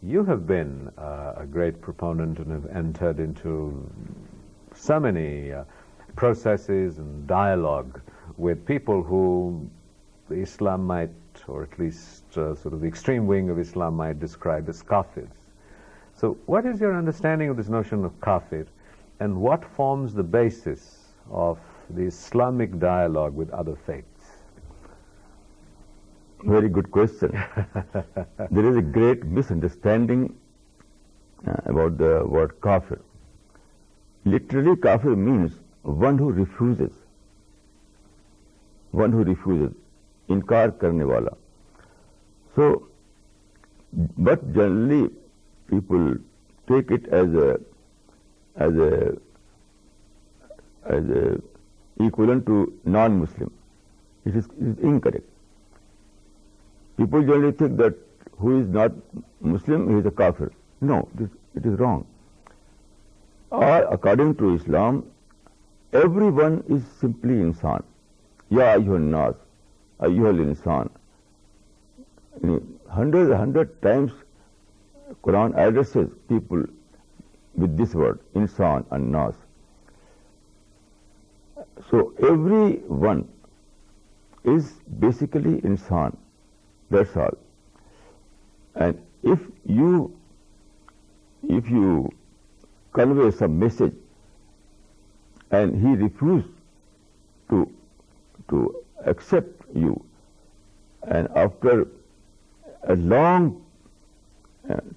You have been a great proponent and have entered into so many processes and dialogue with people who Islam might, or at least sort of the extreme wing of Islam might describe as kafirs. So what is your understanding of this notion of kafir, and what forms the basis of the Islamic dialogue with other faiths? Very good question. There is a great misunderstanding about the word kafir. Literally, kafir means one who refuses. One who refuses. Inkar karne wala. So, but generally people take it as a equivalent to non-Muslim. It is incorrect. People generally think that who is not Muslim, he is a kafir. No, it is wrong. According to Islam, everyone is simply insan. Ya ayyuhan nas, ayyuhal insan. Hundred times Quran addresses people with this word, insan and nas. So everyone is basically insan. That's all. And if you convey some message and he refuses to accept you, and after a long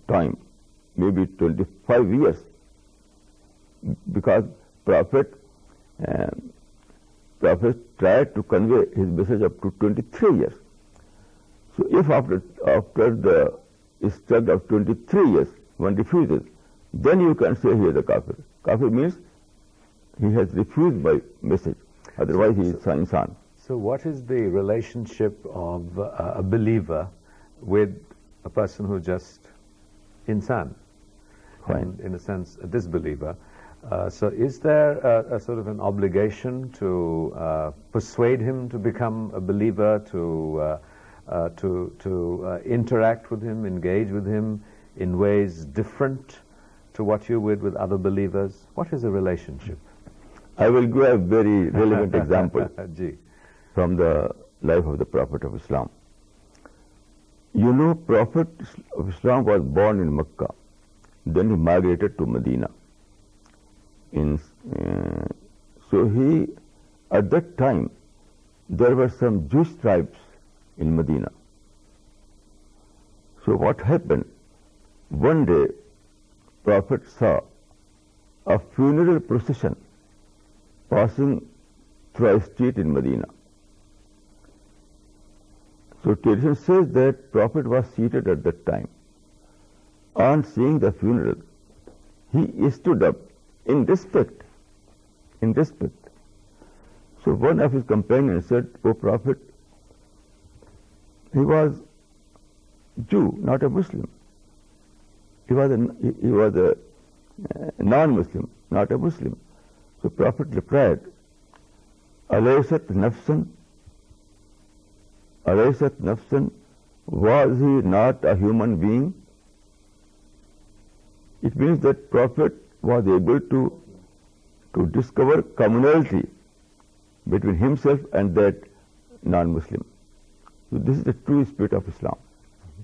time, maybe 25 years, because Prophet tried to convey his message up to 23 years. So if after the struggle of 23 years one refuses, then you can say he is a kafir. Kafir means he has refused my message. Otherwise he is insan. So what is the relationship of a believer with a person who just insan? And in a sense a disbeliever. So is there a sort of an obligation to persuade him to become a believer, to interact with him, engage with him in ways different to what you would with other believers? What is the relationship? I will give a very relevant example from the life of the Prophet of Islam. You know, Prophet of Islam was born in Mecca. Then he migrated to Medina. So at that time, there were some Jewish tribes in Medina. So what happened? One day, Prophet saw a funeral procession passing through a street in Medina. So tradition says that Prophet was seated at that time. On seeing the funeral, he stood up in respect. So one of his companions said, "O Prophet, he was Jew, not a Muslim. He was a non-Muslim, not a Muslim." So Prophet replied, "Alaysat nafsan? Alaysat nafsan? Was he not a human being?" It means that Prophet was able to discover commonality between himself and that non-Muslim. So this is the true spirit of Islam.